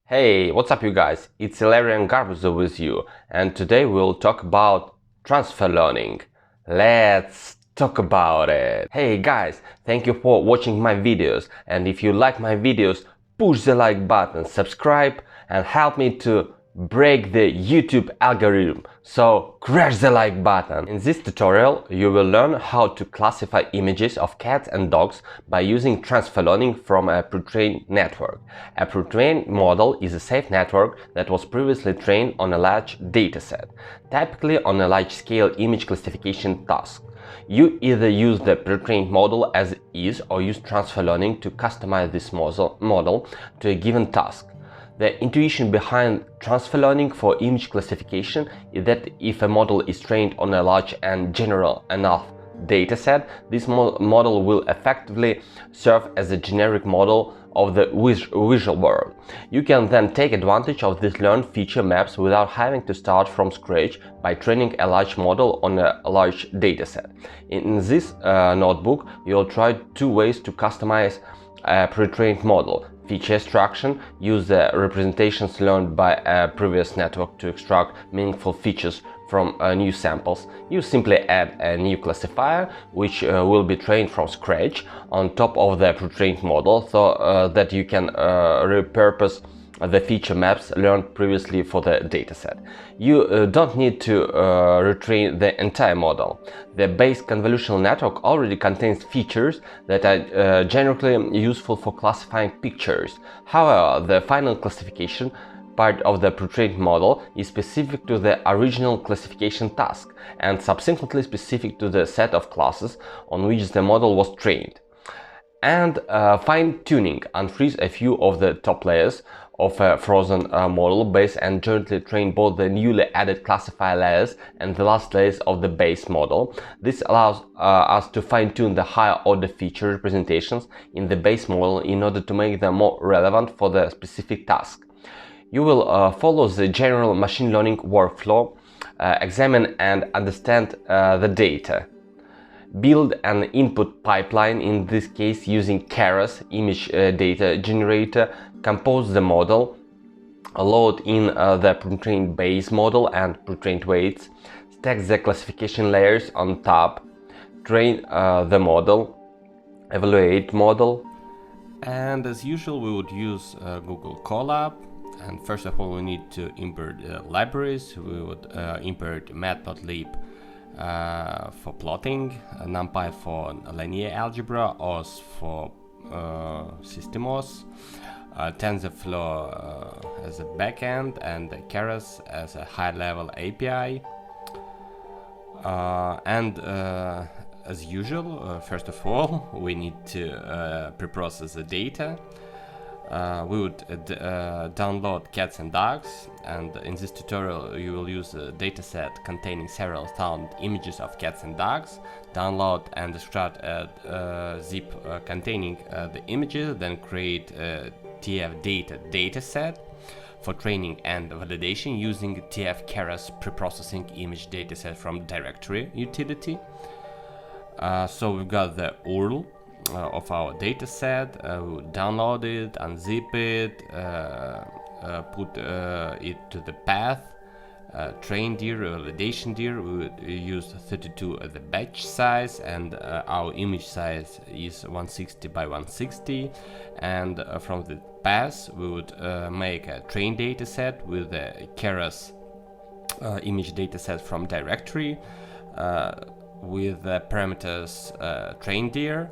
Hey, what's up you guys? It's Ilarian Garbuzo with you, and today we'll talk about transfer learning. Let's talk about it. Hey guys, thank you for watching my videos, and if you like my videos, push the like button, subscribe, and help me to break the YouTube algorithm, so crash the like button. In this tutorial you will learn how to classify images of cats and dogs by using transfer learning from a pretrained network. A pretrained model is a safe network that was previously trained on a large dataset, typically on a large-scale image classification task. You either use the pretrained model as is or use transfer learning to customize this model to a given task. The intuition behind transfer learning for image classification is that if a model is trained on a large and general enough dataset, this model will effectively serve as a generic model of the visual world. You can then take advantage of these learned feature maps without having to start from scratch by training a large model on a large dataset. In this notebook, you'll try two ways to customize a pre-trained model. Feature extraction: use the representations learned by a previous network to extract meaningful features from new samples. You simply add a new classifier, which will be trained from scratch on top of the pre-trained model, so that you can repurpose the feature maps learned previously for the dataset. You don't need to retrain the entire model. The base convolutional network already contains features that are generally useful for classifying pictures. However, the final classification part of the pre-trained model is specific to the original classification task and subsequently specific to the set of classes on which the model was trained. And fine-tuning: unfreeze a few of the top layers of a frozen model base and jointly train both the newly added classifier layers and the last layers of the base model. This allows us to fine-tune the higher order feature representations in the base model in order to make them more relevant for the specific task. You will follow the general machine learning workflow, examine and understand the data, build an input pipeline, in this case using Keras image data generator, compose the model, load in the pre-trained base model and pre-trained weights, stack the classification layers on top, train the model, evaluate model. And as usual, we would use Google Colab. And first of all, we need to import libraries. We would import Matplotlib for plotting, NumPy for linear algebra, OS for SystemOS, TensorFlow as a backend, and Keras as a high-level API. As usual, first of all, we need to preprocess the data. We would download cats and dogs, and in this tutorial you will use a dataset containing several thousand images of cats and dogs, download and extract a zip containing the images, then create a TF data dataset for training and validation using TF Keras preprocessing image dataset from directory utility. So we've got the URL of our dataset. We would download it, unzip it, put it to the path, train dir, validation dir. We would use 32 as the batch size, and our image size is 160 by 160. And from the path we would make a train dataset with the Keras image dataset from directory with the parameters train dir,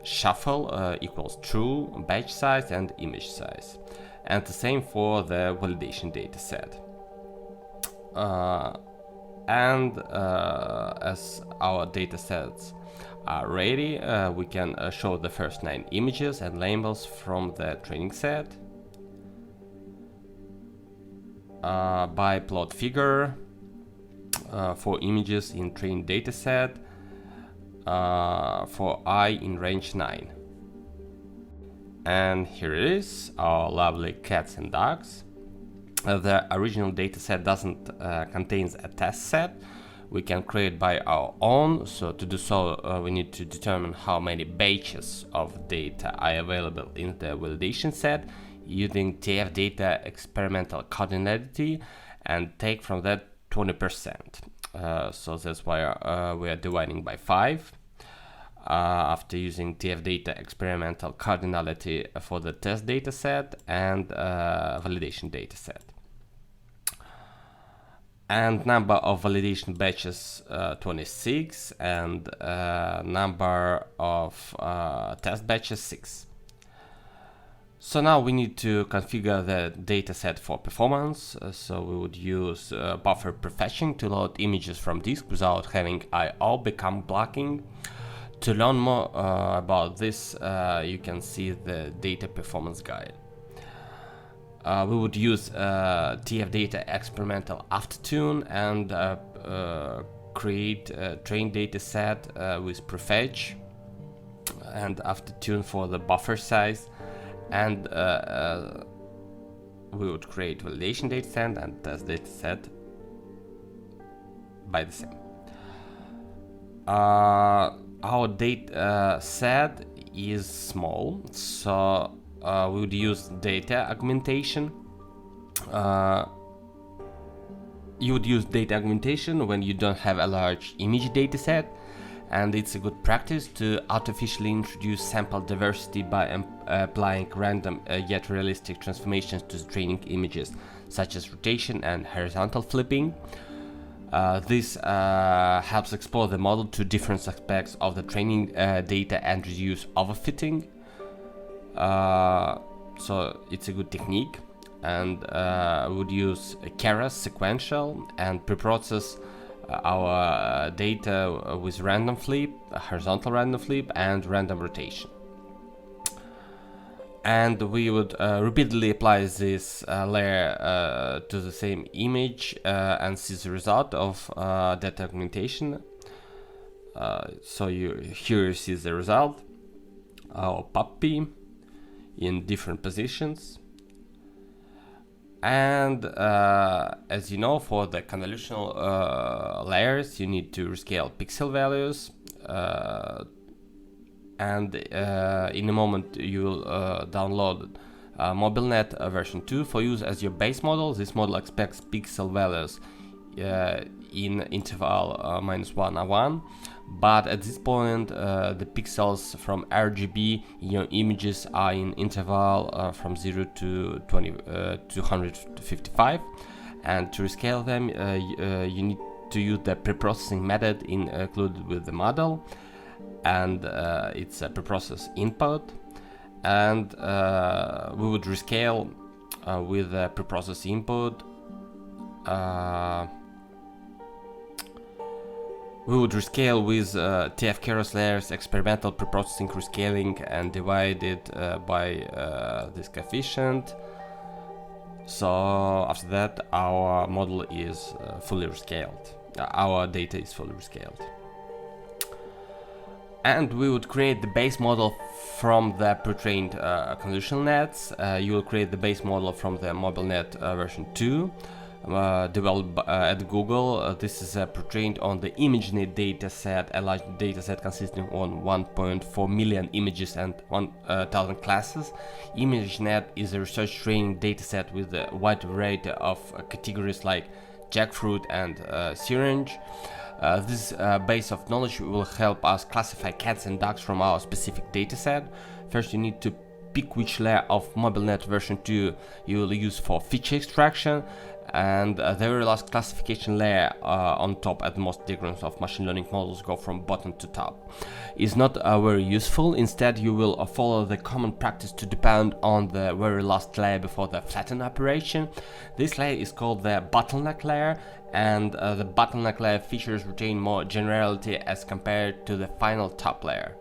shuffle equals true, batch size and image size, and the same for the validation dataset. As our datasets are ready, we can show the first 9 images and labels from the training set by plot figure for images in trained dataset for I in range 9. And here it is, our lovely cats and dogs. The original dataset doesn't contains a test set. We can create by our own. So to do so, we need to determine how many batches of data are available in the validation set. using TF data experimental cardinality and take from that 20%. So that's why we are dividing by 5 after using TF data experimental cardinality for the test dataset and validation dataset. And number of validation batches 26 and number of test batches 6. So now we need to configure the dataset for performance. So we would use buffer prefetching to load images from disk without having I/O become blocking. To learn more about this, you can see the data performance guide. We would use TF data experimental aftertune and create a trained data set with prefetch and aftertune for the buffer size, and we would create validation data set and test data set by the same. Our data set is small, so we would use data augmentation. You would use data augmentation when you don't have a large image dataset, and it's a good practice to artificially introduce sample diversity by applying random yet realistic transformations to the training images, such as rotation and horizontal flipping. This helps explore the model to different aspects of the training data and reduce overfitting. So it's a good technique, and we would use Keras sequential and preprocess our data with random flip, horizontal random flip, and random rotation. And we would repeatedly apply this layer to the same image and see the result of data augmentation. So here you see the result, our puppy in different positions. And as you know, for the convolutional layers, you need to rescale pixel values. And in a moment you will download MobileNet version 2 for use as your base model. This model expects pixel values in interval -1 and 1, but at this point the pixels from RGB in your images are in interval from 0 to 255, and to rescale them you need to use the preprocessing method included with the model, and it's a preprocess input, and we would rescale with the preprocess input. We would rescale with TF Keras layers experimental preprocessing rescaling and divide it by this coefficient. So after that our model is fully rescaled. Our data is fully rescaled. And we would create the base model from the pre-trained convolutional nets. You will create the base model from the MobileNet version 2. Developed at Google. This is pre-trained on the ImageNet dataset, a large dataset consisting of 1.4 million images and 1,000 classes. ImageNet is a research training dataset with a wide variety of categories like jackfruit and syringe. This base of knowledge will help us classify cats and dogs from our specific dataset. First, you need to pick which layer of MobileNet version 2 you will use for feature extraction, and the very last classification layer on top, at most diagrams of machine learning models go from bottom to top, is not very useful. Instead, you will follow the common practice to depend on the very last layer before the flatten operation. This layer is called the Bottleneck Layer, and the Bottleneck Layer features retain more generality as compared to the final top layer.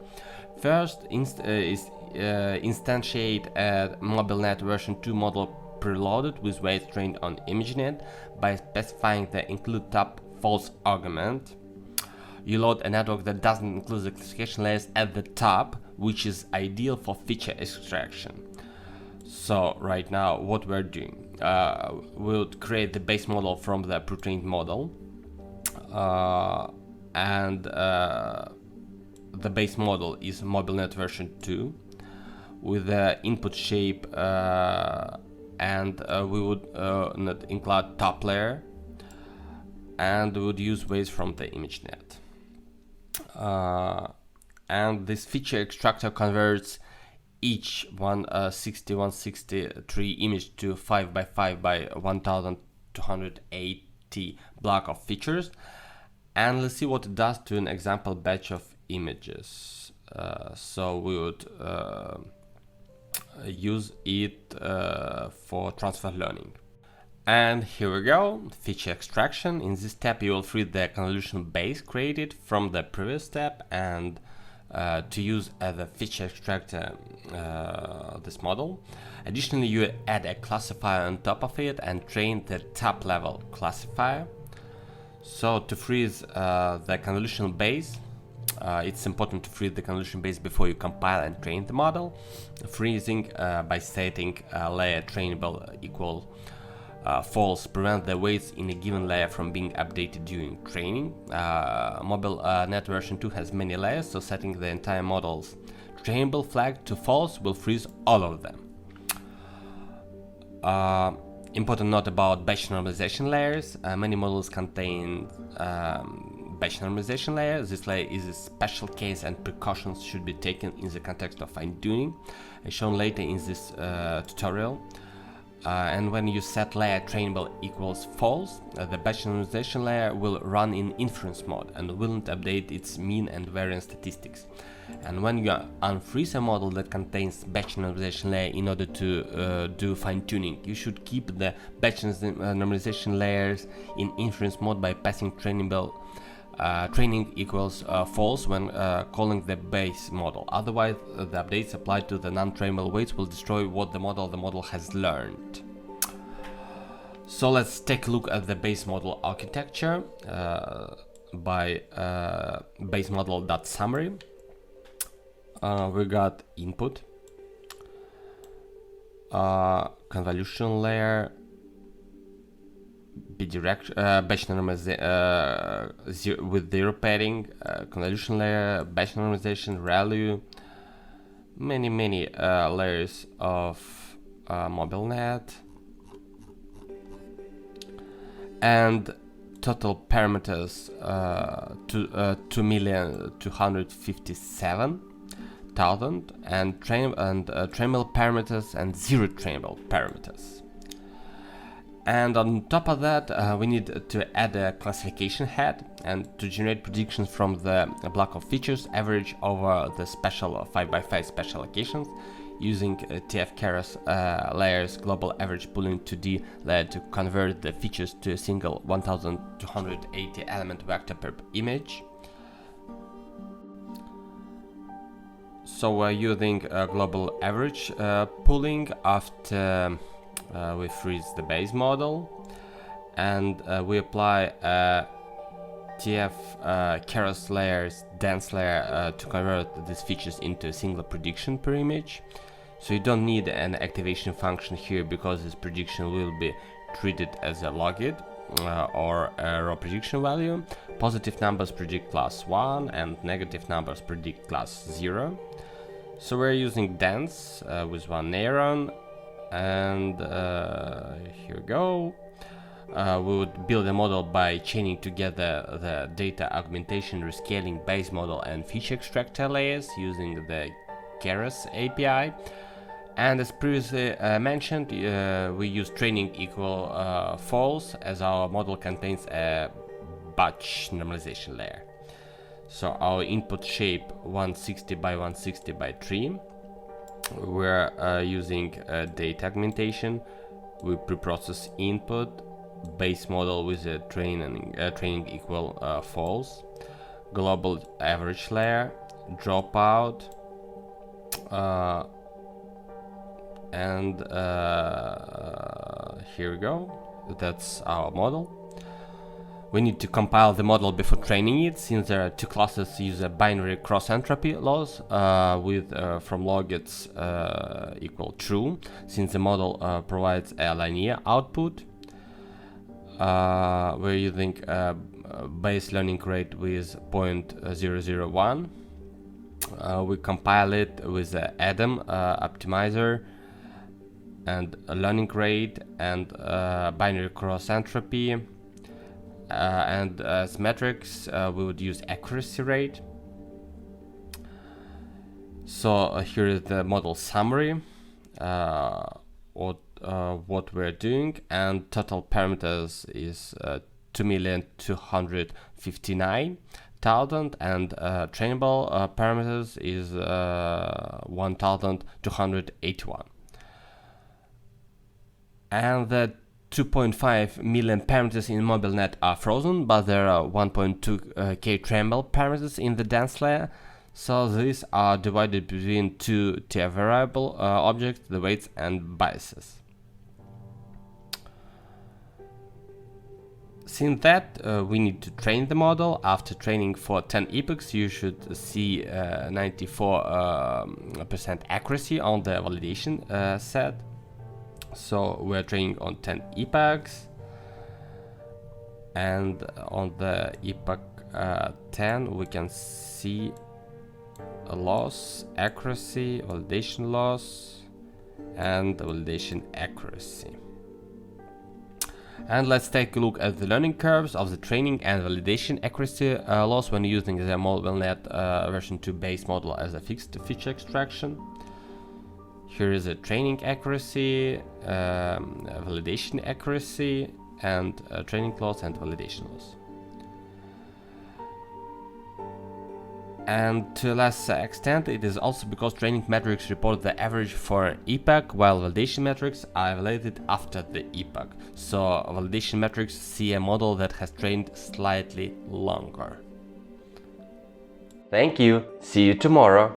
First instantiate a MobileNet version 2 model preloaded with weights trained on ImageNet by specifying the include top false argument. You load a network that doesn't include the classification layers at the top, which is ideal for feature extraction. So right now what we're doing, we'll create the base model from the pre-trained model, and the base model is MobileNet version 2. with the input shape, and we would not include top layer, and we would use weights from the ImageNet. And this feature extractor converts each 163 image to 5 by 5 by 1280 block of features. And let's see what it does to an example batch of images. So we would use it for transfer learning. And here we go, feature extraction. In this step you will free the convolution base created from the previous step and to use as a feature extractor this model. Additionally, you add a classifier on top of it and train the top level classifier. So to freeze the convolution base, it's important to freeze the convolution base before you compile and train the model. Freezing by setting layer trainable equal false prevent the weights in a given layer from being updated during training. Mobile net version 2 has many layers, so setting the entire model's trainable flag to false will freeze all of them. Important note about batch normalization layers. Many models contain batch normalization layer. This layer is a special case and precautions should be taken in the context of fine-tuning, as shown later in this tutorial. And when you set layer trainable equals false, the batch normalization layer will run in inference mode and won't update its mean and variance statistics. And when you unfreeze a model that contains batch normalization layer in order to do fine-tuning, you should keep the batch normalization layers in inference mode by passing training equals false when calling the base model. Otherwise, the updates applied to the non-trainable weights will destroy what the model has learned. So let's take a look at the base model architecture by base model.summary. We got input, convolution layer, batch normalization with zero pairing, convolution layer, batch normalization, ReLU, many layers of MobileNet, and total parameters 2,257,000 and trainable parameters and zero trainable parameters. And on top of that, we need to add a classification head and to generate predictions from the block of features average over the special 5x5 special locations using TF-Keras layers global average pooling 2D layer to convert the features to a single 1280 element vector per image. So we're using global average pooling after we freeze the base model, and we apply TF-Keras layers dense layer to convert these features into a single prediction per image. So you don't need an activation function here because this prediction will be treated as a logit or a raw prediction value. Positive numbers predict class 1 and negative numbers predict class 0. So we're using dense with one neuron, and here we go. We would build a model by chaining together the data augmentation, rescaling, base model and feature extractor layers using the Keras API. And as previously mentioned, we use training equal false as our model contains a batch normalization layer. So our input shape 160 by 160 by 3. We're using data augmentation. We preprocess input, base model with a training equal false, global average layer, dropout, and here we go. That's our model. We need to compile the model before training it, since there are two classes use a binary cross entropy loss with from logits equal true, since the model provides a linear output. We're using base learning rate with 0.001. We compile it with Adam optimizer and a learning rate and binary cross entropy, and as metrics we would use accuracy rate. So here is the model summary, what we're doing, and total parameters is 2,259,000, and trainable parameters is 1,281. And the 2.5 million parameters in MobileNet are frozen, but there are 1.2k trainable parameters in the dense layer. So these are divided between two tier variable objects, the weights and biases. Since that, we need to train the model. After training for 10 epochs, you should see 94% accuracy on the validation set. So we're training on 10 epochs, and on the epoch 10 we can see a loss, accuracy, validation loss, and validation accuracy. And let's take a look at the learning curves of the training and validation accuracy loss when using the MobileNet version 2 base model as a fixed feature extraction. Here is a training accuracy, validation accuracy, and training loss and validation loss. And to a lesser extent, it is also because training metrics report the average for an epoch, while validation metrics are evaluated after the epoch. So validation metrics see a model that has trained slightly longer. Thank you. See you tomorrow.